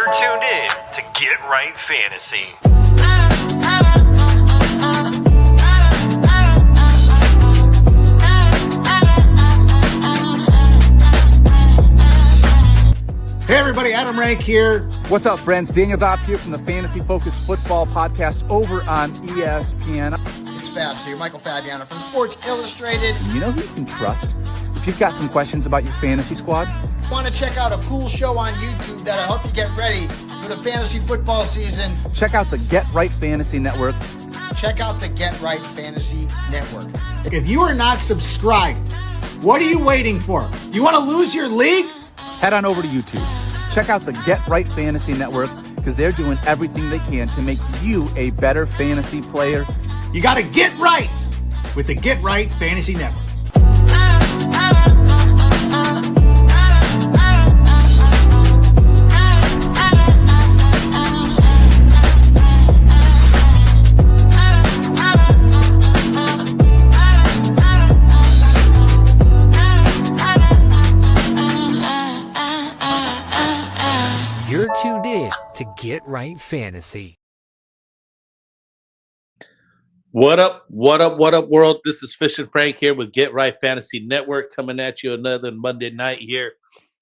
You're tuned in to Get Right Fantasy. Hey everybody, Adam Rank here. What's up, friends? Daniel Dopp here from the Fantasy Focused Football Podcast over on ESPN. It's Fabs here, Michael Fabiano from Sports Illustrated. You know who you can trust if you've got some questions about your fantasy squad? Want to check out a cool show on YouTube that'll help you get ready for the fantasy football season? Check out the Get Right Fantasy Network. Check out the Get Right Fantasy Network. If you are not subscribed, what are you waiting for? You want to lose your league? Head on over to YouTube. Check out the Get Right Fantasy Network because they're doing everything they can to make you a better fantasy player. You got to get right with the Get Right Fantasy Network. You're tuned in to Get Right Fantasy. What up, world? This is FishnFrank here with Get Right Fantasy Network coming at you another Monday night here.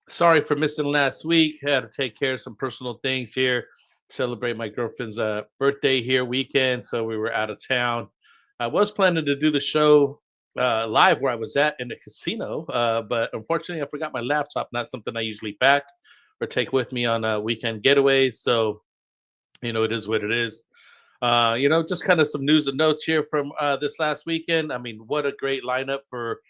Sorry for missing last week. Had to take care of some personal things here, celebrate my girlfriend's birthday here weekend, so we were out of town. I was planning to do the show live where I was at in the casino, but unfortunately I forgot my laptop, not something I usually pack or take with me on weekend getaways, so it is what it is. Just kind of some news and notes here from this last weekend. I mean, what a great lineup for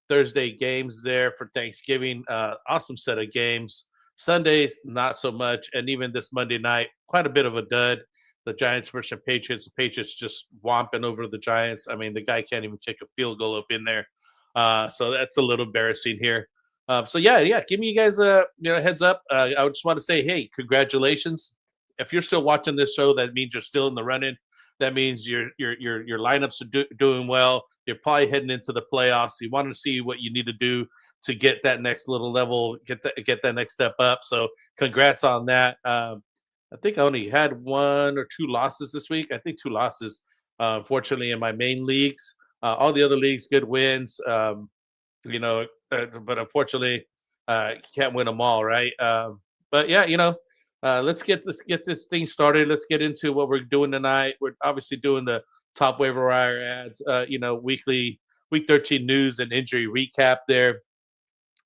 Thursday games there for Thanksgiving. Awesome set of games. Sundays, not so much. And even this Monday night, quite a bit of a dud. The Giants versus the Patriots. The Patriots just whomping over the Giants. I mean, the guy can't even kick a field goal up in there. So that's a little embarrassing here. Give me you guys a heads up. I just want to say, hey, congratulations. If you're still watching this show, that means you're still in the running. That means your lineups are doing well. You're probably heading into the playoffs. You want to see what you need to do to get that next little level, get that next step up. So congrats on that. I think I only had 1 or 2 losses this week. I think 2 losses, unfortunately, in my main leagues. All the other leagues, good wins. But unfortunately, can't win them all, right? Let's get this thing started. Let's get into what we're doing tonight. We're obviously doing the top waiver wire ads, weekly week 13 news and injury recap there.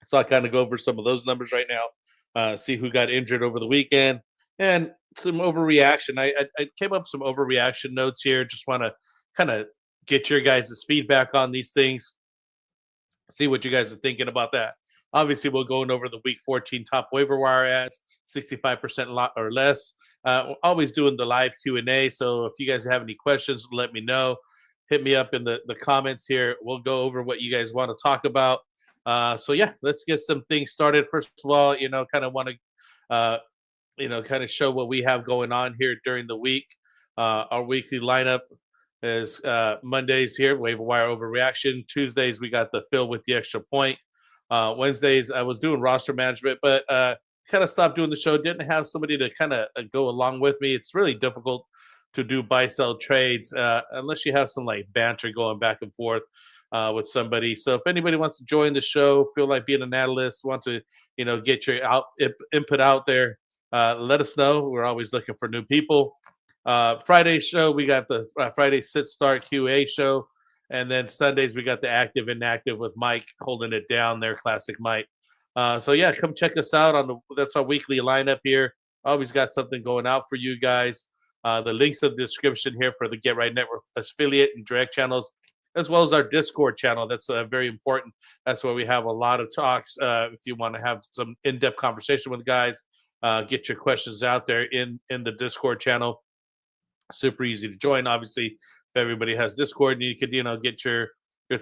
So I kind of go over some of those numbers right now, see who got injured over the weekend, and some overreaction. I came up with some overreaction notes here. Just want to kind of get your guys' feedback on these things, see what you guys are thinking about that. Obviously, we're going over the week 14 top waiver wire ads, 65% or less. We're always doing the live Q&A. So if you guys have any questions, let me know. Hit me up in the comments here. We'll go over what you guys want to talk about. Let's get some things started. First of all, kind of want to, kind of show what we have going on here during the week. Our weekly lineup is Mondays here, waiver wire overreaction. Tuesdays, we got the fill with the extra point. Wednesdays, I was doing roster management, but kind of stopped doing the show. Didn't have somebody to kind of go along with me. It's really difficult to do buy-sell trades unless you have some like banter going back and forth with somebody. So if anybody wants to join the show, feel like being an analyst, want to get your input out there, let us know. We're always looking for new people. Friday show, we got the Friday sit start QA show. And then Sundays, we got the active inactive with Mike holding it down there, classic Mike. Come check us out that's our weekly lineup here. Always got something going out for you guys. The links in the description here for the Get Right Network affiliate and direct channels, as well as our Discord channel. That's very important. That's where we have a lot of talks. If you want to have some in-depth conversation with guys, get your questions out there in the Discord channel. Super easy to join, obviously. If everybody has Discord, and you could get your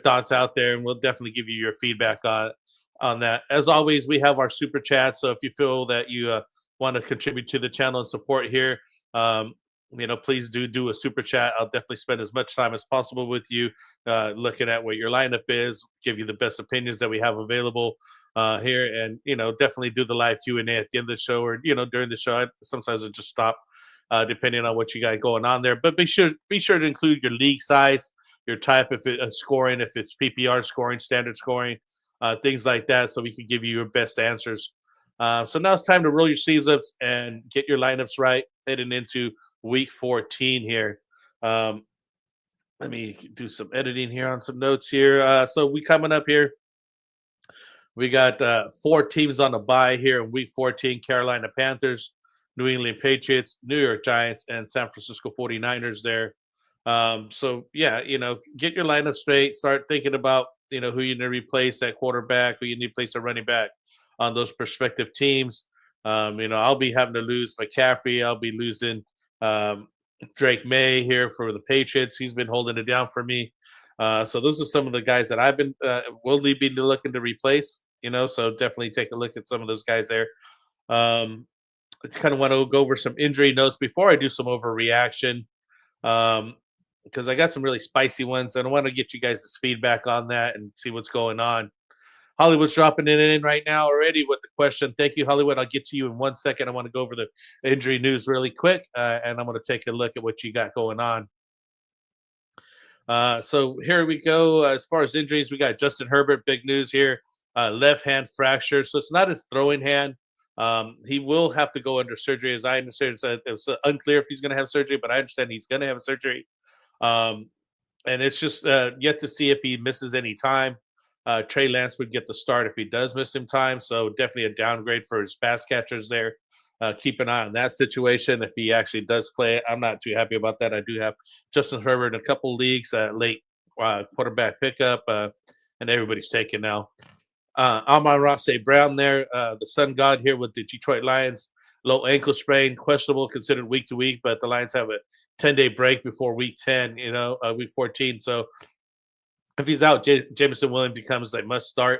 thoughts out there, and we'll definitely give you your feedback on that. As always, we have our super chat, so if you feel that you want to contribute to the channel and support here, please do a super chat. I'll definitely spend as much time as possible with you, looking at what your lineup is, give you the best opinions that we have available here, and definitely do the live Q&A at the end of the show, or during the show. Sometimes I just stop, depending on what you got going on there. But be sure to include your league size, your type, if it's scoring, if it's PPR scoring, standard scoring, things like that, so we can give you your best answers. So now it's time to roll your sleeves up and get your lineups right, heading into week 14 here. Let me do some editing here on some notes here. So we coming up here. We got 4 teams on the bye here in week 14: Carolina Panthers, New England Patriots, New York Giants, and San Francisco 49ers there. So yeah, get your lineup straight. Start thinking about who you need to replace at quarterback, who you need to place a running back on those prospective teams. I'll be having to lose McCaffrey. I'll be losing Drake May here for the Patriots. He's been holding it down for me. So those are some of the guys that I've been will be looking to replace. So definitely take a look at some of those guys there. I just kind of want to go over some injury notes before I do some overreaction, because I got some really spicy ones, and I want to get you guys' feedback on that and see what's going on. Hollywood's dropping it in right now already with the question. Thank you, Hollywood. I'll get to you in 1 second. I want to go over the injury news really quick, and I'm going to take a look at what you got going on. So here we go. As far as injuries, we got Justin Herbert. Big news here. Left hand fracture. So it's not his throwing hand. He will have to go under surgery, as I understand. It's unclear if he's going to have surgery, but I understand he's going to have surgery. And it's just yet to see if he misses any time. Trey Lance would get the start if he does miss some time. So definitely a downgrade for his pass catchers there. Keep an eye on that situation. If he actually does play, I'm not too happy about that. I do have Justin Herbert in a couple leagues, late quarterback pickup, and everybody's taken now. Amon-Ra St. Brown there, the sun god here with the Detroit Lions. Low ankle sprain, questionable, considered week to week, but the Lions have a 10-day break before week 10, week 14. So if he's out, Jameson Williams becomes a must start,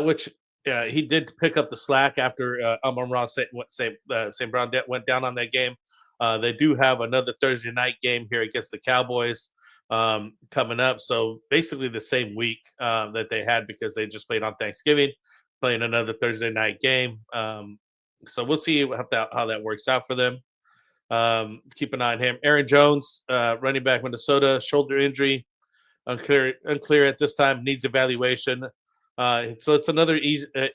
which he did pick up the slack after Amon-Ra St. Brown went down on that game. They do have another Thursday night game here against the Cowboys coming up. So basically the same week that they had, because they just played on Thanksgiving, playing another Thursday night game. So we'll see how that works out for them. Keep an eye on him. Aaron Jones, running back, Minnesota, shoulder injury. Unclear at this time, needs evaluation. So it's another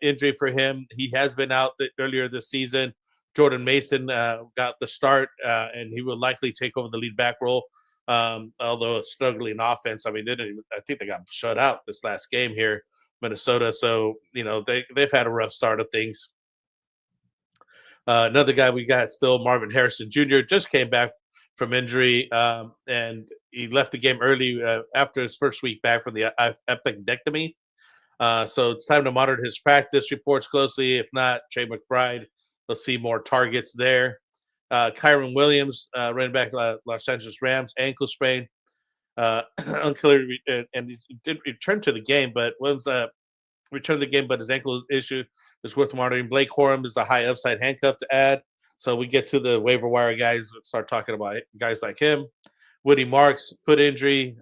injury for him. He has been out earlier this season. Jordan Mason got the start, and he will likely take over the lead back role. Although struggling offense, I mean, I think they got shut out this last game here, Minnesota. So they've had a rough start of things. Another guy we got still, Marvin Harrison Jr., just came back from injury, and he left the game early after his first week back from the appendectomy. So it's time to monitor his practice reports closely. If not, Trey McBride will see more targets there. Kyron Williams, running back, Los Angeles Rams, ankle sprain. Unclear, and he did return to the game, but Williams returned to the game, but his ankle issue is worth monitoring. Blake Corum is a high upside handcuff to add. So we get to the waiver wire guys, start talking about guys like him. Woody Marks, foot injury.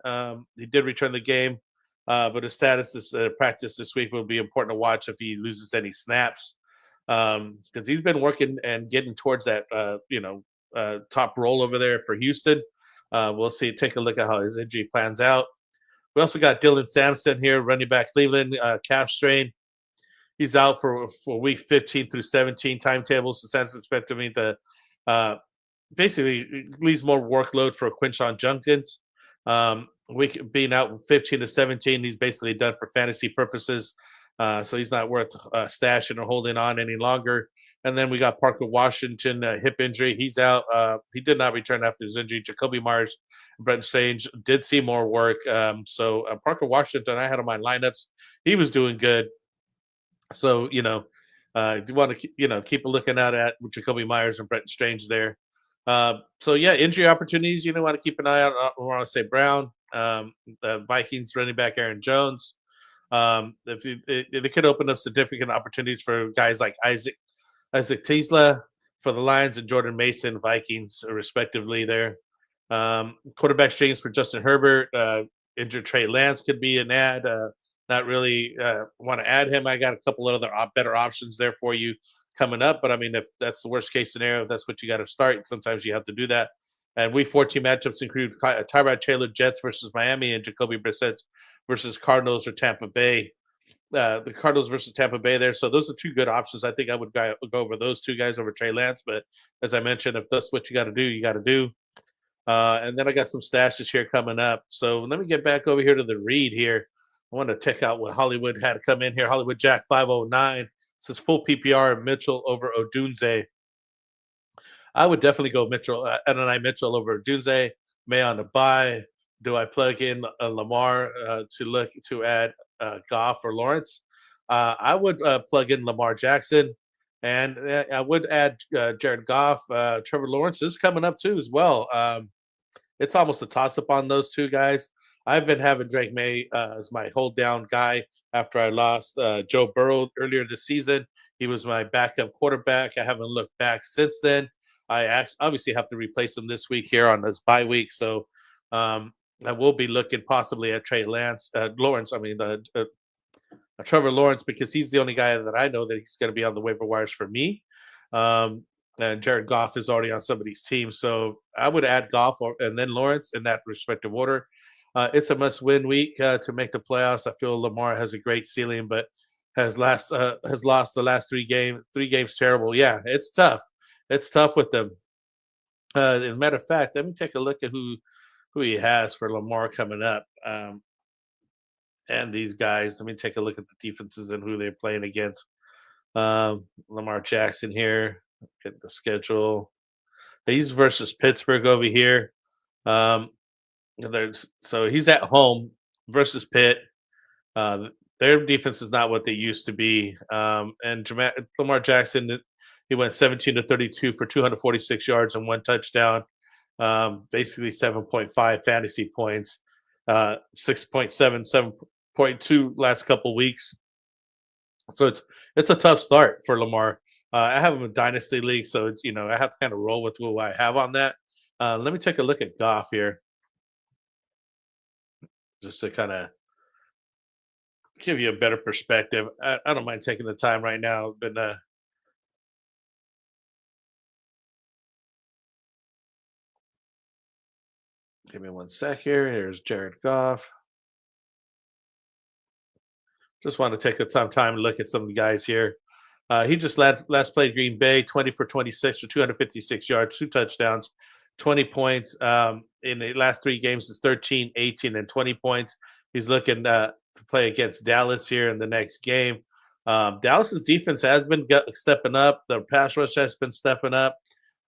He did return the game, but his status is practice this week will be important to watch if he loses any snaps, because he's been working and getting towards that top role over there for Houston. We'll see. Take a look at how his injury plans out. We also got Dylan Sampson here, running back, Cleveland, calf strain. He's out for week 15 through 17 timetables. So Sampson expected to meet the basically leaves more workload for Quinshon Judkins. Week being out 15 to 17, he's basically done for fantasy purposes. So he's not worth stashing or holding on any longer. And then we got Parker Washington, hip injury. He's out. He did not return after his injury. Jacoby Myers and Brenton Strange did see more work. So Parker Washington, I had on my lineups. He was doing good. So, you want to, keep a looking out at Jacoby Myers and Brenton Strange there. So, yeah, injury opportunities, want to keep an eye out on, I want to say Brown, the Vikings running back Aaron Jones. They could open up significant opportunities for guys like Isaac Tisla for the Lions and Jordan Mason, Vikings, respectively there. Quarterback strings for Justin Herbert. Injured Trey Lance could be an ad. not really want to add him. I got a couple of other better options there for you coming up. But I mean, if that's the worst case scenario, if that's what you got to start, sometimes you have to do that. And week 14 matchups include Tyrod Taylor Jets versus Miami and Jacoby Brissett versus Cardinals or Tampa Bay. The Cardinals versus Tampa Bay there. So those are two good options. I think I would go over those two guys over Trey Lance. But as I mentioned, if that's what you got to do, you got to do. And then I got some stashes here coming up. So let me get back over here to the read here. I want to check out what Hollywood had to come in here. Hollywood Jack 509 says full PPR Mitchell over Odunze. I would definitely go Mitchell, Adonai Mitchell over Odunze. May on the buy. Do I plug in Lamar to add Goff or Lawrence? I would plug in Lamar Jackson, and I would add Jared Goff. Trevor Lawrence is coming up too as well. It's almost a toss-up on those two guys. I've been having Drake May as my hold-down guy after I lost Joe Burrow earlier this season. He was my backup quarterback. I haven't looked back since then. I obviously have to replace him this week here on this bye week. So I will be looking possibly at Trevor Lawrence, because he's the only guy that I know that he's going to be on the waiver wires for me. And Jared Goff is already on somebody's team. So I would add Goff and then Lawrence in that respective order. It's a must-win week to make the playoffs. I feel Lamar has a great ceiling, but has lost the last 3 games. 3 games terrible. Yeah, it's tough. It's tough with them. As a matter of fact, let me take a look at who he has for Lamar coming up. And these guys, let me take a look at the defenses and who they're playing against. Lamar Jackson here. Get the schedule. He's versus Pittsburgh over here. So he's at home versus Pitt. Their defense is not what they used to be. And Lamar Jackson, he went 17 to 32 for 246 yards and 1 touchdown. Basically 7.5 fantasy points, 6.7, 7.2 last couple weeks. So it's a tough start for Lamar. I have him in Dynasty League, so it's, I have to kind of roll with who I have on that. Let me take a look at Goff here, just to kind of give you a better perspective. I don't mind taking the time right now, but give me 1 sec here. Here's Jared Goff. Just want to take some time to look at some of the guys here. He just last played Green Bay, 20 for 26 for 256 yards, 2 touchdowns, 20 points. In the last 3 games, it's 13, 18, and 20 points. He's looking to play against Dallas here in the next game. Dallas's defense has been stepping up. The pass rush has been stepping up.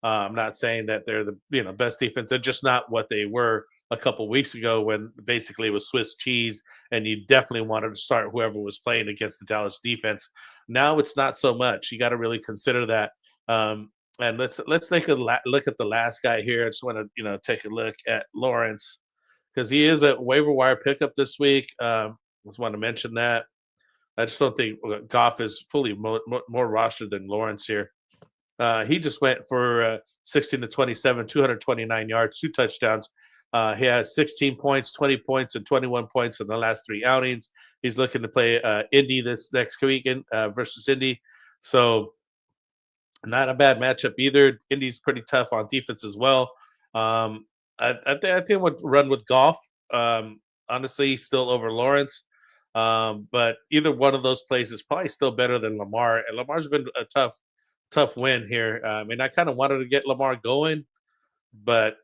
I'm not saying that they're the best defense. They're just not what they were a couple weeks ago, when basically it was Swiss cheese, and you definitely wanted to start whoever was playing against the Dallas defense. Now it's not so much. You got to really consider that. And let's take a look at the last guy here. I just want to take a look at Lawrence, because he is a waiver wire pickup this week. Just want to mention that. I just don't think Goff is fully more rostered than Lawrence here. He just went for 16 to 27, 229 yards, 2 touchdowns. He has 16 points, 20 points, and 21 points in the last 3 outings. He's looking to play Indy this next weekend versus Indy. So not a bad matchup either. Indy's pretty tough on defense as well. I think I would run with Goff. Honestly, still over Lawrence. But either one of those plays is probably still better than Lamar. And Lamar's been a tough win here. I kind of wanted to get Lamar going, but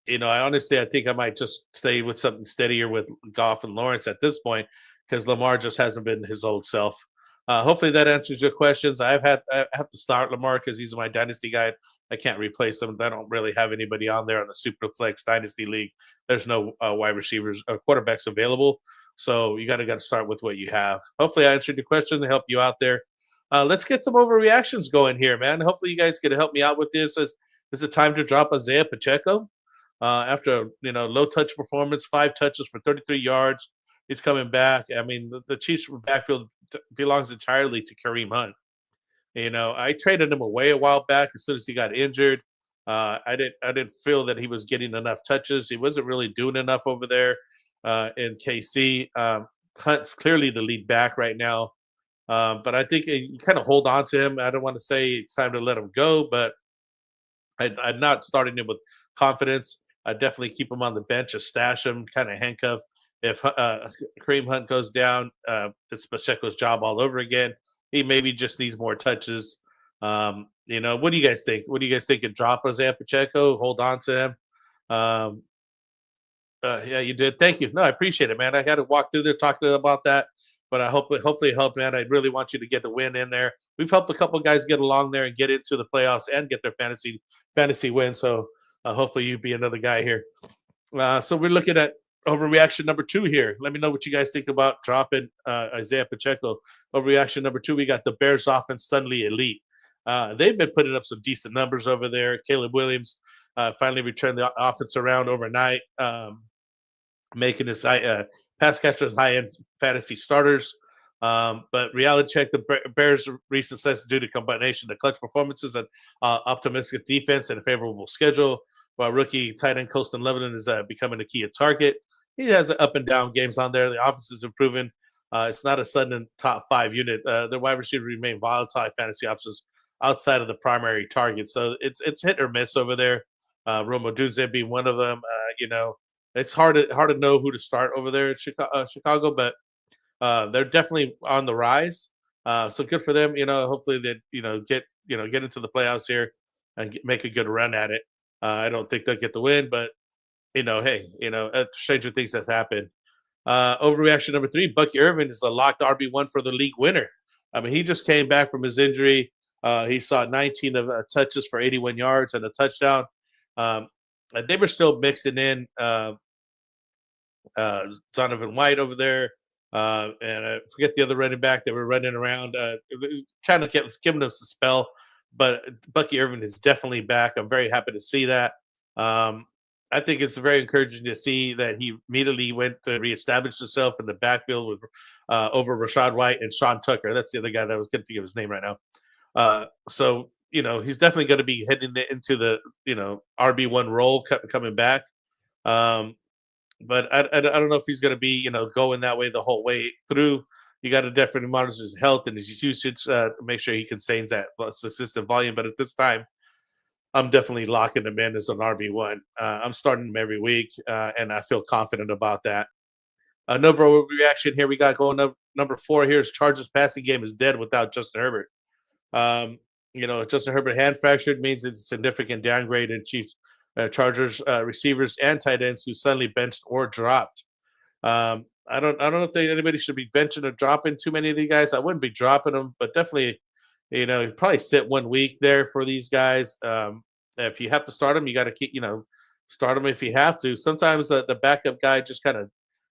I think I might just stay with something steadier with Goff and Lawrence at this point, because Lamar just hasn't been his old self. Hopefully that answers your questions. I have to start Lamar because he's my dynasty guy. I can't replace him. I don't really have anybody on there on the Superflex Dynasty League. There's no wide receivers or quarterbacks available. So you got to start with what you have. Hopefully I answered your question to help you out there. Let's get some overreactions going here, man. Hopefully you guys can help me out with this. Is it time to drop Isaiah Pacheco? After low touch performance, 5 touches for 33 yards, he's coming back. I mean, the Chiefs backfield belongs entirely to Kareem Hunt. I traded him away a while back as soon as he got injured. I didn't feel that he was getting enough touches. He wasn't really doing enough over there in KC. Hunt's clearly the lead back right now. But I think you kind of hold on to him. I don't want to say it's time to let him go, but I'm not starting him with confidence. I definitely keep him on the bench, or stash him, kind of handcuff. If Kareem Hunt goes down, it's Pacheco's job all over again. He maybe just needs more touches. What do you guys think? What do you guys think? Drop Isaiah Pacheco, hold on to him. Yeah, you did. Thank you. No, I appreciate it, man. I got to walk through there, talk to them about that. But I hopefully it helped, man. I really want you to get the win in there. We've helped a couple guys get along there and get into the playoffs and get their fantasy win. So hopefully you be another guy here. So we're looking at overreaction number 2 here. Let me know what you guys think about dropping Isaiah Pacheco. Overreaction number 2, we got the Bears offense suddenly elite. They've been putting up some decent numbers over there. Caleb Williams finally returned the offense around overnight, making his pass catchers high-end fantasy starters. But reality check, the Bears' recent success due to combination of clutch performances and optimistic defense and a favorable schedule, while rookie tight end Colston Lebanon is becoming a key target. He has up and down games on there. The offense is improving. It's not a sudden top 5 unit. The wide receiver remain volatile fantasy options outside of the primary target. So it's hit or miss over there. Rome Odunze being one of them. It's hard to know who to start over there at Chicago, but they're definitely on the rise. So good for them. Hopefully they get into the playoffs here and make a good run at it. I don't think they'll get the win, but hey, stranger things have happened. Overreaction number 3: Bucky Irvin is a locked RB1 for the league winner. I mean, he just came back from his injury. He saw 19 of touches for 81 yards and a touchdown. They were still mixing in Donovan White over there, and I forget the other running back. They were running around, kind of giving them some spell. But Bucky Irvin is definitely back. I'm very happy to see that. I think it's very encouraging to see that he immediately went to reestablish himself in the backfield with over Rashad White and Sean Tucker. That's the other guy that I was going to think of his name right now. So he's definitely going to be heading into the RB1 role coming back. But I don't know if he's going to be going that way the whole way through. You got to definitely monitor his health and his usage to make sure he sustains that consistent volume. But at this time, I'm definitely locking him in as an RB1. I'm starting him every week, and I feel confident about that. Another reaction here we got going up. Number 4 here is Chargers passing game is dead without Justin Herbert. Justin Herbert hand fractured means it's a significant downgrade in Chiefs, Chargers receivers and tight ends who suddenly benched or dropped. I don't know if anybody should be benching or dropping too many of these guys. I wouldn't be dropping them, but definitely, probably sit 1 week there for these guys. If you have to start them, you got to keep, start them if you have to. Sometimes the backup guy just kind of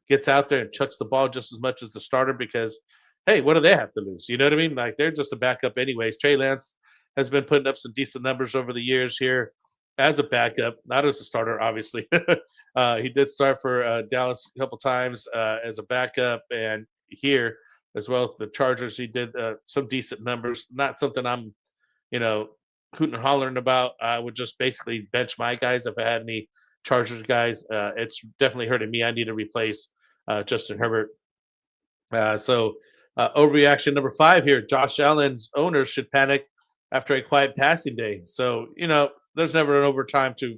gets out there and chucks the ball just as much as the starter because, hey, what do they have to lose? You know what I mean? Like, they're just a backup anyways. Trey Lance has been putting up some decent numbers over the years here as a backup, not as a starter, obviously. He did start for Dallas a couple times as a backup, and here as well as the Chargers, he did some decent numbers. Not something I'm, hooting and hollering about. I would just basically bench my guys if I had any Chargers guys. It's definitely hurting me. I need to replace Justin Herbert. So overreaction number 5 here. Josh Allen's owners should panic after a quiet passing day. So, there's never an overtime to,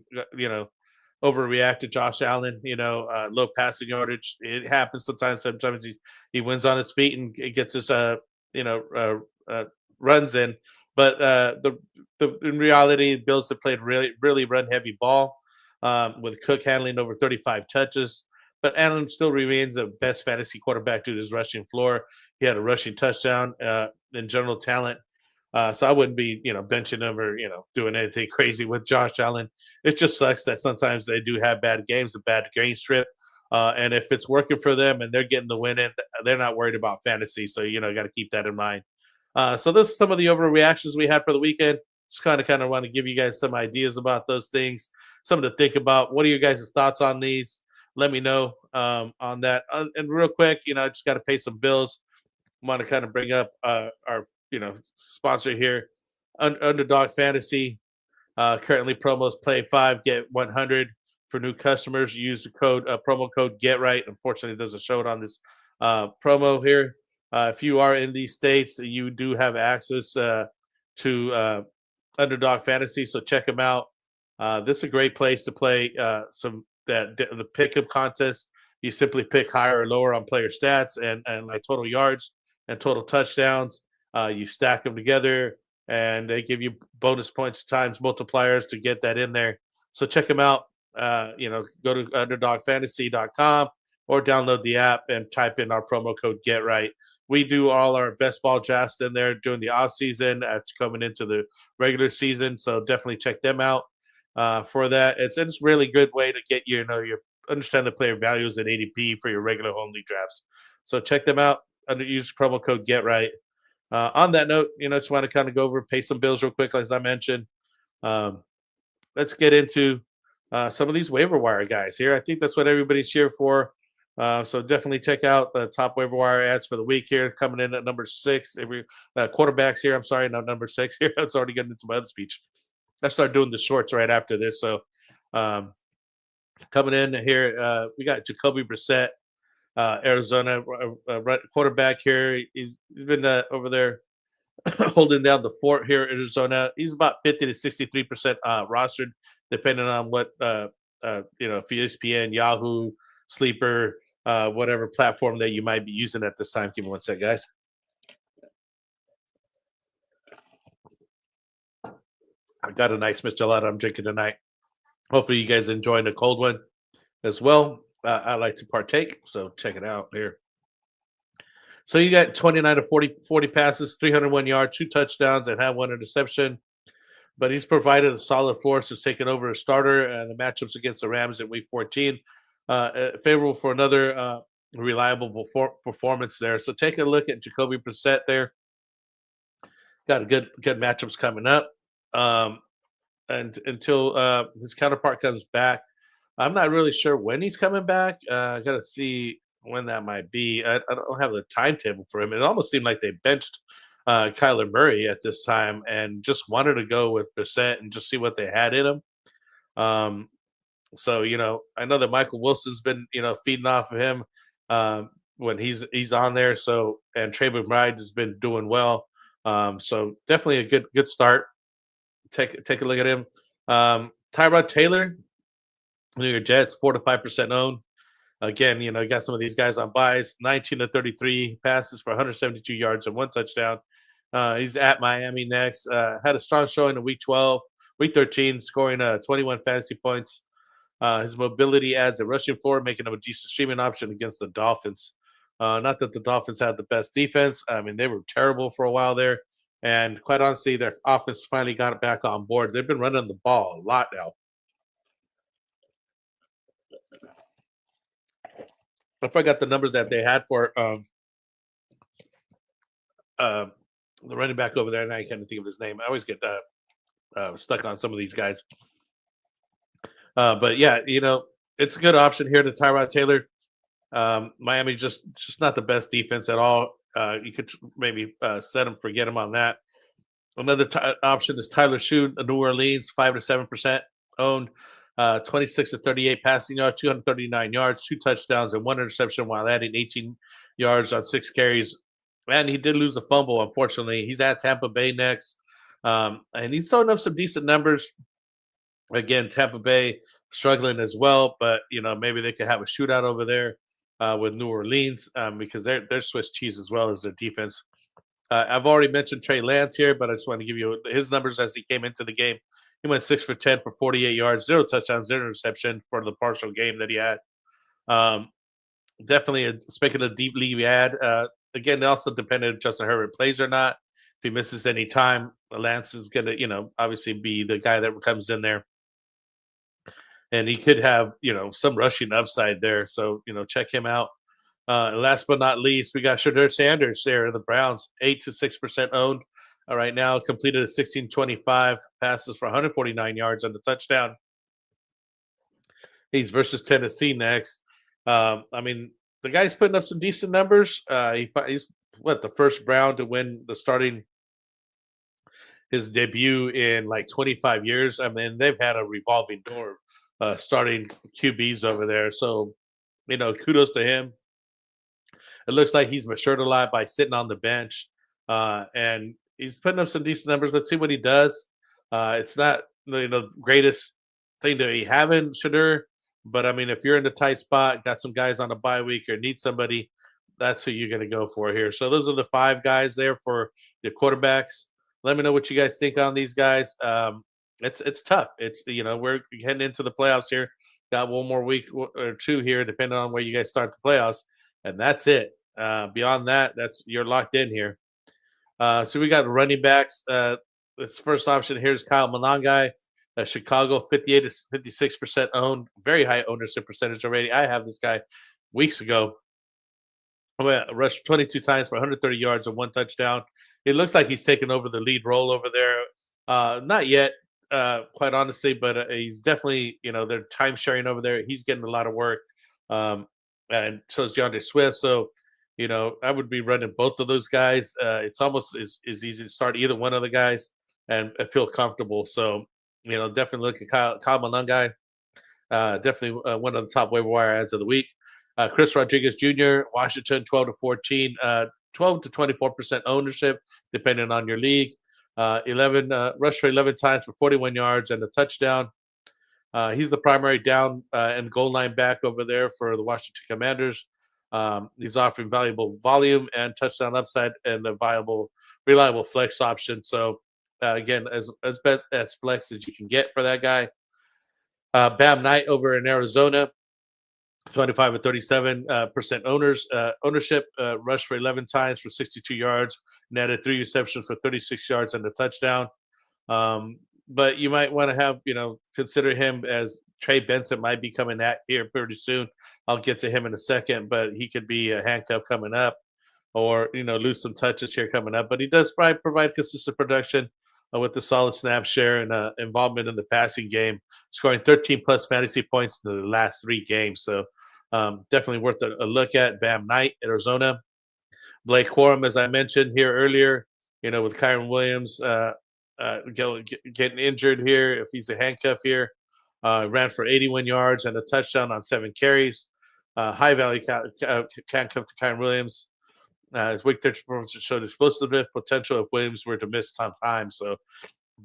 overreact to Josh Allen, low passing yardage. It happens sometimes. Sometimes he wins on his feet and it gets his, runs in. But in reality, Bills have played really, really run-heavy ball with Cook handling over 35 touches. But Allen still remains the best fantasy quarterback due to his rushing floor. He had a rushing touchdown in general talent. So I wouldn't be, benching him or, doing anything crazy with Josh Allen. It just sucks that sometimes they do have bad games, a bad game strip. And if it's working for them and they're getting the win in, they're not worried about fantasy. So, got to keep that in mind. So this is some of the overreactions we had for the weekend. Just kind of want to give you guys some ideas about those things, something to think about. What are your guys' thoughts on these? Let me know on that. And real quick, I just got to pay some bills. I want to kind of bring up our sponsor here, Underdog Fantasy. Currently promos play 5, get 100 for new customers. Use the code promo code GetRight. Unfortunately, it doesn't show it on this promo here. If you are in these states, you do have access to Underdog Fantasy, so check them out. This is a great place to play the pickup contest. You simply pick higher or lower on player stats and like total yards and total touchdowns. You stack them together, and they give you bonus points times multipliers to get that in there. So check them out. Go to underdogfantasy.com or download the app and type in our promo code GetRight. We do all our best ball drafts in there during the off season, coming into the regular season. So definitely check them out for that. It's a really good way to get your understand the player values and ADP for your regular only drafts. So check them out. Use promo code GetRight. On that note, just want to kind of go over, pay some bills real quick, as I mentioned. Let's get into some of these waiver wire guys here. I think that's what everybody's here for. So definitely check out the top waiver wire ads for the week here, coming in at number 6. Every quarterbacks here. I'm sorry, not number 6 here. It's already getting into my other speech. I start doing the shorts right after this. So coming in here, we got Jacoby Brissett, Arizona quarterback here. He's been over there holding down the fort here in Arizona. He's about 50 to 63% rostered, depending on what ESPN, Yahoo, Sleeper, whatever platform that you might be using at this time. Give me one sec, guys. I got a nice Michelada I'm drinking tonight. Hopefully you guys enjoying the cold one as well. I like to partake, so check it out here. So you got 29 to 40 passes, 301 yards, 2 touchdowns, and had 1 interception. But he's provided a solid force. He's taken over a starter, and the matchups against the Rams in Week 14. Favorable for another reliable performance there. So take a look at Jacoby Brissett there. Got a good matchups coming up. And until his counterpart comes back, I'm not really sure when he's coming back. I got to see when that might be. I don't have the timetable for him. It almost seemed like they benched Kyler Murray at this time and just wanted to go with Brissett and just see what they had in him. So, I know that Michael Wilson's been, feeding off of him when he's on there. So, and Trey McBride has been doing well. So definitely a good start. Take a look at him. Tyrod Taylor, New York Jets, 4 to 5% owned. Again, you got some of these guys on buys. 19 to 33 passes for 172 yards and 1 touchdown. He's at Miami next. Had a strong showing in Week 12, Week 13, scoring 21 fantasy points. His mobility adds a rushing floor, making him a decent streaming option against the Dolphins. Not that the Dolphins had the best defense. I mean, they were terrible for a while there. And quite honestly, their offense finally got it back on board. They've been running the ball a lot now. I forgot the numbers that they had for the running back over there, and I can't think of his name. I always get stuck on some of these guys. But yeah, it's a good option here to Tyrod Taylor. Miami just not the best defense at all. You could maybe set him, forget him on that. Another option is Tyler Shoot, New Orleans, 5 to 7% owned, 26 to 38 passing yards, 239 yards, 2 touchdowns, and 1 interception while adding 18 yards on 6 carries. And he did lose a fumble, unfortunately. He's at Tampa Bay next, and he's throwing up some decent numbers. Again, Tampa Bay struggling as well, but maybe they could have a shootout over there with New Orleans because they're Swiss cheese as well as their defense. I've already mentioned Trey Lance here, but I just want to give you his numbers as he came into the game. He went 6 for 10 for 48 yards, 0 touchdowns, 0 interception for the partial game that he had. Definitely speaking of deep league ad. Again, it also depended if Justin Herbert plays or not. If he misses any time, Lance is going to, obviously be the guy that comes in there. And he could have, some rushing upside there. So, check him out. Last but not least, we got Shedeur Sanders there in the Browns, 8 to 6% owned right now. Completed a 16-25 passes for 149 yards and a touchdown. He's versus Tennessee next. I mean, the guy's putting up some decent numbers. He's the first Brown to win his debut in like 25 years. I mean, they've had a revolving door starting QBs over there. So, kudos to him. It looks like he's matured a lot by sitting on the bench, and he's putting up some decent numbers. Let's see what he does. It's not greatest thing to be having Shadur, but I mean, if you're in the tight spot, got some guys on a bye week or need somebody, that's who you're going to go for here. So those are the 5 guys there for the quarterbacks. Let me know what you guys think on these guys. It's tough. It's we're heading into the playoffs here. Got one more week or 2 here, depending on where you guys start the playoffs, and that's it. Beyond that, you're locked in here. So we got running backs. This first option here is Kyle Monangai, Chicago, 58 to 56% owned, very high ownership percentage already. I have this guy weeks ago. Rushed 22 times for 130 yards and 1 touchdown. It looks like he's taken over the lead role over there. Not yet, quite honestly, but he's definitely, they're time sharing over there. He's getting a lot of work, and so is DeAndre Swift. So, I would be running both of those guys. It's almost as easy to start either one of the guys and feel comfortable. So, definitely look at Kyle Monangai. Definitely one of the top waiver wire ads of the week. Chris Rodriguez Jr., Washington, 12 to 14, 12 to 24% ownership, depending on your league. 11 rushed for 11 times for 41 yards and a touchdown. He's the primary down and goal line back over there for the Washington Commanders. He's offering valuable volume and touchdown upside and a reliable flex option. So again, as flex as you can get for that guy. Bam Knight over in Arizona, 25 and 37% ownership. Rushed for 11 times for 62 yards, netted 3 receptions for 36 yards and a touchdown. But you might want to have, consider him as Trey Benson might be coming at here pretty soon. I'll get to him in a second, but he could be a handcuff coming up or, lose some touches here coming up. But he does provide consistent production with the solid snap share and involvement in the passing game, scoring 13-plus fantasy points in the last 3 games. So definitely worth a look at. Bam Knight, Arizona. Blake Corum, as I mentioned here earlier, with Kyron Williams getting injured here, if he's a handcuff here, ran for 81 yards and a touchdown on 7 carries. High value handcuff to Kyron Williams. His week 13 performance showed explosiveness potential if Williams were to miss some time. So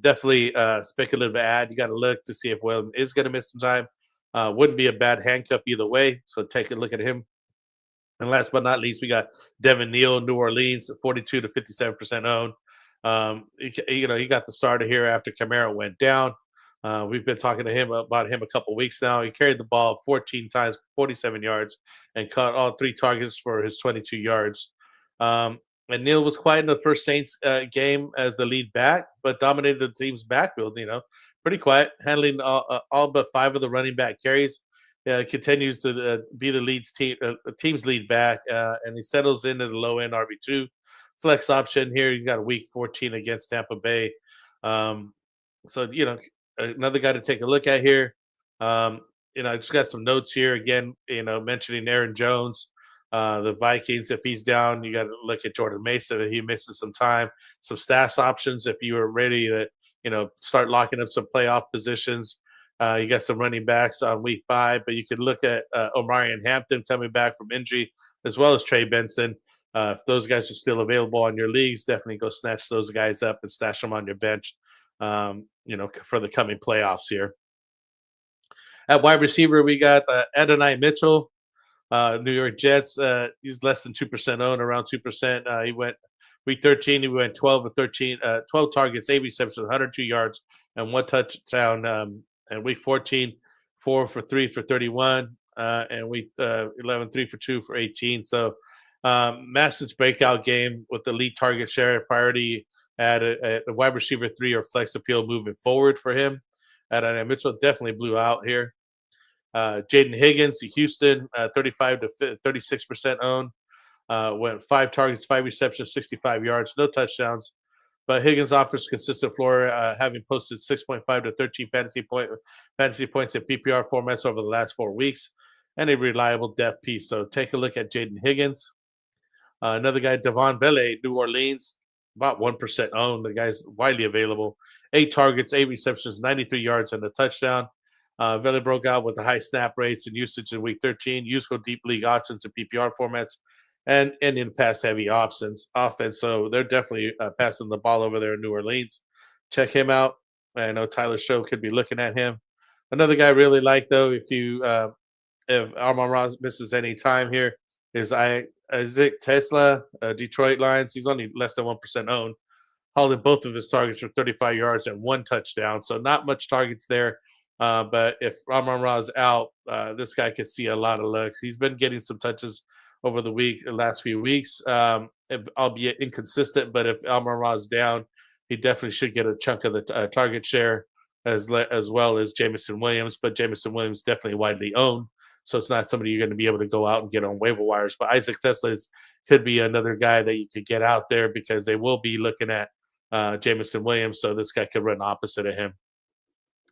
definitely speculative ad. You got to look to see if Williams is going to miss some time. Wouldn't be a bad handcuff either way. So take a look at him. And last but not least, we got Devin Neal, New Orleans, 42 to 57% owned. He got the starter here after Kamara went down. We've been talking to him about him a couple weeks now. He carried the ball 14 times, 47 yards, and caught all 3 targets for his 22 yards. And Neal was quiet in the first Saints game as the lead back, but dominated the team's backfield. Pretty quiet, handling all but 5 of the running back carries. Continues to be the team's lead back, and he settles into the low end RB2 flex option here. He's got a week 14 against Tampa Bay. So another guy to take a look at here. I just got some notes here again. Mentioning Aaron Jones. The Vikings, if he's down, you got to look at Jordan Mason. If he misses some time, some stash options. If you are ready to, start locking up some playoff positions, you got some running backs on week 5. But you could look at Omarion Hampton coming back from injury, as well as Trey Benson. If those guys are still available on your leagues, definitely go snatch those guys up and stash them on your bench. For the coming playoffs here. At wide receiver, we got Adonai Mitchell. New York Jets, he's less than 2% owned, around 2%. He went week 13, he went 12 targets, 8 receptions, 102 yards, and 1 touchdown. And week 14, 4 for 3 for 31, and week 11, 3 for 2 for 18. So massive breakout game with the lead target share priority at a wide receiver 3 or flex appeal moving forward for him. Adonai Mitchell definitely blew out here. Jaden Higgins, Houston, 35 to 36% owned. Went 5 targets, 5 receptions, 65 yards, no touchdowns. But Higgins offers consistent floor, having posted 6.5 to 13 fantasy points in PPR formats over the last 4 weeks, and a reliable depth piece. So take a look at Jaden Higgins. Another guy, Devon Vele, New Orleans, about 1% owned. The guy's widely available. 8 targets, 8 receptions, 93 yards, and a touchdown. Vele broke out with the high snap rates and usage in week 13. Useful deep league options in PPR formats. and in pass-heavy offense. So they're definitely passing the ball over there in New Orleans. Check him out. I know Tyler Show could be looking at him. Another guy I really like, though, if Amon-Ra misses any time here, is Isaac Tesla, Detroit Lions. He's only less than 1% owned, holding both of his targets for 35 yards and 1 touchdown. So not much targets there. But if Amon-Ra's out, this guy could see a lot of looks. He's been getting some touches over the last few weeks, albeit inconsistent. But if Amon-Ra's down, he definitely should get a chunk of the target share as well as Jameson Williams. But Jameson Williams definitely widely owned, so it's not somebody you're going to be able to go out and get on waiver wires. But Isaac Tesla could be another guy that you could get out there because they will be looking at Jameson Williams, so this guy could run opposite of him.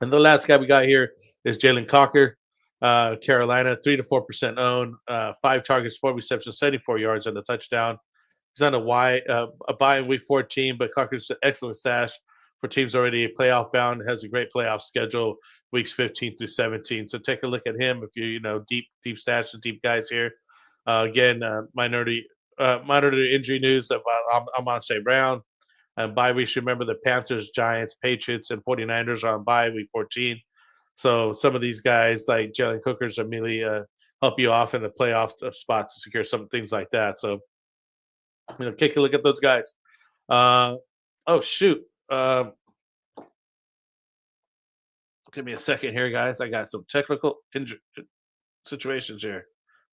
And the last guy we got here is Jalen Cocker, Carolina, 3 to 4% owned, 5 targets, 4 receptions, 74 yards, and a touchdown. He's on a bye in week 14, but Cocker's an excellent stash for teams already playoff bound. Has a great playoff schedule, weeks 15 through 17. So take a look at him if you deep stash and deep guys here. Again, minority injury news about Amon-Ra Brown. Bye weeks, remember the Panthers, Giants, Patriots, and 49ers are on bye week 14. So some of these guys like Jalen Cookers immediately help you off in the playoff spot to secure some things like that. So, take a look at those guys. Oh, shoot. Give me a second here, guys. I got some technical situations here.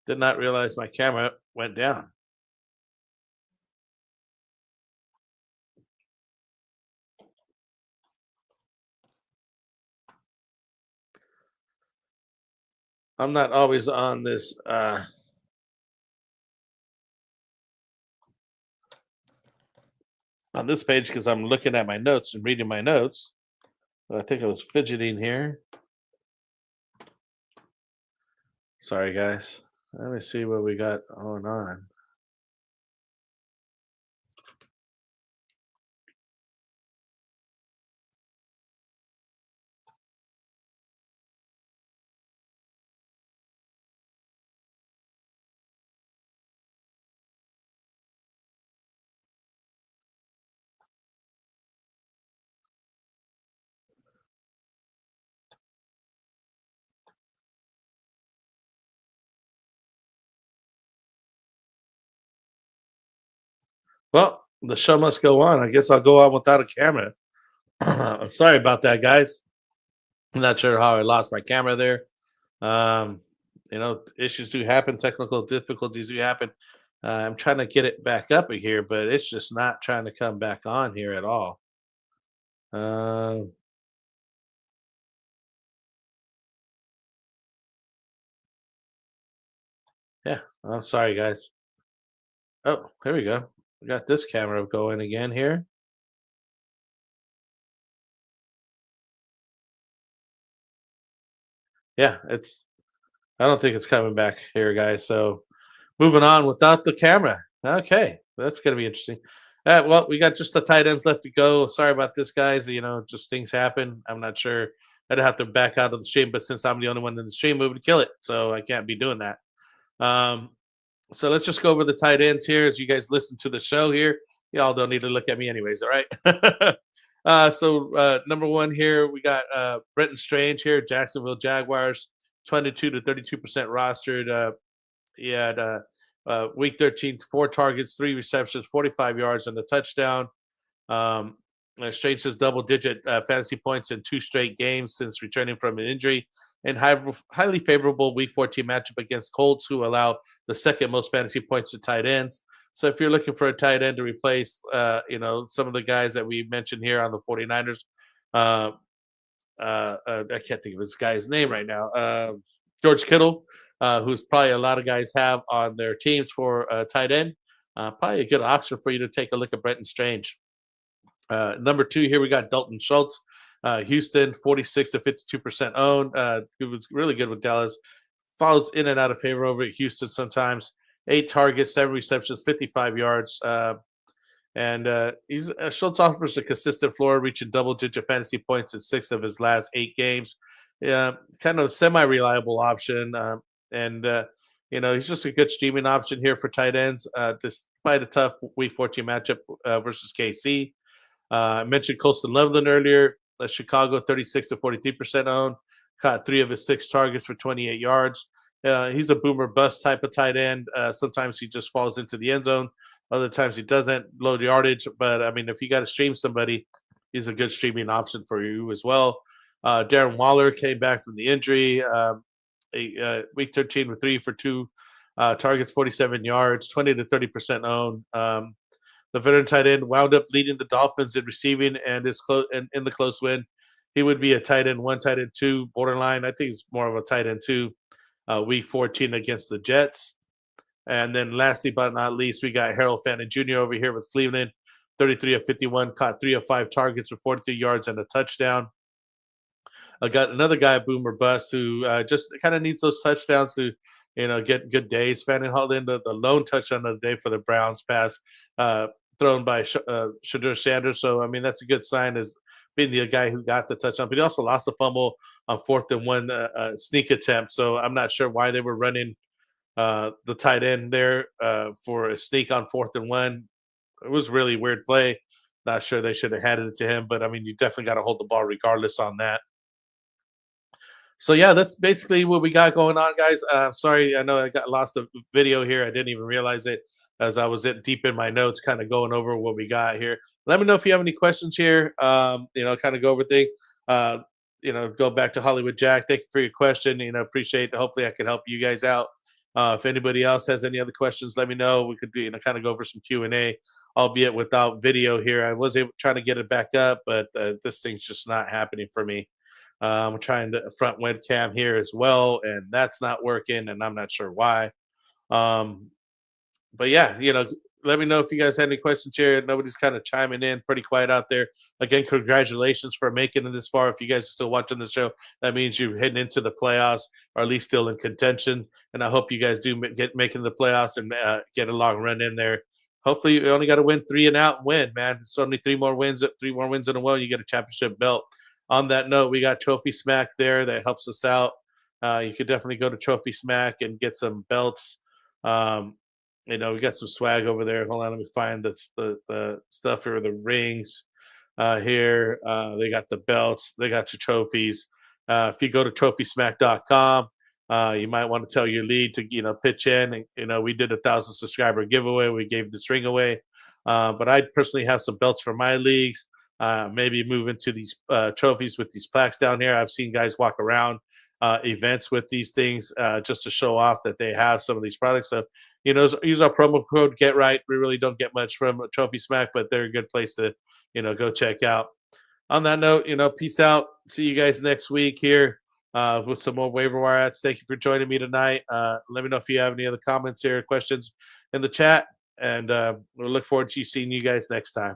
Did not realize my camera went down. I'm not always on this page because I'm looking at my notes and reading my notes. But I think I was fidgeting here. Sorry, guys. Let me see what we got going on. Well, the show must go on. I guess I'll go on without a camera. I'm sorry about that, guys. I'm not sure how I lost my camera there. Issues do happen. Technical difficulties do happen. I'm trying to get it back up here, but it's just not trying to come back on here at all. Yeah, I'm sorry, guys. Oh, here we go. We got this camera going again here. Yeah, I don't think it's coming back here, guys. So moving on without the camera. Okay, that's going to be interesting. Well, we got just the tight ends left to go. Sorry about this, guys. Just things happen. I'm not sure. I'd have to back out of the stream, but since I'm the only one in the stream, we would kill it. So I can't be doing that. So let's just go over the tight ends here as you guys listen to the show here. Y'all don't need to look at me anyways, all right? So number one here, we got Brenton Strange here, Jacksonville Jaguars, 22 to 32% rostered. He had week 13, 4 targets, 3 receptions, 45 yards, and a touchdown. Strange has double-digit fantasy points in 2 straight games since returning from an injury, and highly favorable week 14 matchup against Colts, who allow the second most fantasy points to tight ends. So if you're looking for a tight end to replace, some of the guys that we mentioned here on the 49ers, I can't think of this guy's name right now. George Kittle, who's probably a lot of guys have on their teams for a tight end. Probably a good option for you to take a look at Brenton Strange. Number 2 here, we got Dalton Schultz. Houston, 46 to 52% owned. It was really good with Dallas. Falls in and out of favor over at Houston sometimes. 8 targets, 7 receptions, 55 yards. Schultz offers a consistent floor, reaching double-digit fantasy points in 6 of his last 8 games. Kind of semi-reliable option. He's just a good streaming option here for tight ends, despite a tough Week 14 matchup versus KC. I mentioned Colston Loveland earlier. Chicago, 36 to 43% owned. Caught 3 of his 6 targets for 28 yards. He's a boomer bust type of tight end. Sometimes he just falls into the end zone. Other times he doesn't, low yardage. But, I mean, if you got to stream somebody, he's a good streaming option for you as well. Darren Waller came back from the injury. Week 13 with 3 for 2 targets, 47 yards, 20 to 30% owned. The veteran tight end wound up leading the Dolphins in receiving and is in the close win. He would be a tight end 1, tight end 2, borderline. I think he's more of a tight end 2. Week 14 against the Jets. And then lastly but not least, we got Harold Fannin Jr. over here with Cleveland, 33 of 51, caught 3 of 5 targets for 43 yards and a touchdown. I got another guy, Boomer Bust, who just kind of needs those touchdowns to, get good days. Fannin hauled in the lone touchdown of the day for the Browns pass thrown by Shadur Sanders. So, I mean, that's a good sign as being the guy who got the touchdown. But he also lost a fumble on 4th and 1 sneak attempt. So I'm not sure why they were running the tight end there for a sneak on 4th and 1. It was a really weird play. Not sure they should have handed it to him. But, I mean, you definitely got to hold the ball regardless on that. So, yeah, that's basically what we got going on, guys. Sorry, I know I got lost the video here. I didn't even realize it as I was deep in my notes, kind of going over what we got here. Let me know if you have any questions here, kind of go over things. Go back to Hollywood Jack. Thank you for your question. Appreciate it. Hopefully I can help you guys out. If anybody else has any other questions, let me know. We could do, kind of go over some Q&A, albeit without video here. I was trying to get it back up, but this thing's just not happening for me. I'm trying the front webcam here as well, and that's not working, and I'm not sure why. But yeah, let me know if you guys have any questions here. Nobody's kind of chiming in, pretty quiet out there. Again, congratulations for making it this far. If you guys are still watching the show, that means you're heading into the playoffs, or at least still in contention. And I hope you guys do making the playoffs and get a long run in there. Hopefully, you only got to win 3 and out and win, man. It's only 3 more wins in a row. You get a championship belt. On that note, we got Trophy Smack there that helps us out. You could definitely go to Trophy Smack and get some belts. We got some swag over there. Hold on, let me find the stuff here, the rings here. They got the belts. They got your trophies. If you go to trophysmack.com, you might want to tell your lead to, pitch in. And, we did a 1,000 subscriber giveaway. We gave this ring away. But I personally have some belts for my leagues. Maybe move into these trophies with these plaques down here. I've seen guys walk around events with these things just to show off that they have some of these products. So, use our promo code GetRight. We really don't get much from Trophy Smack, but they're a good place to, go check out. On that note, peace out. See you guys next week here with some more waiver wire ads. Thank you for joining me tonight. Let me know if you have any other comments here, questions in the chat, and we'll look forward to seeing you guys next time.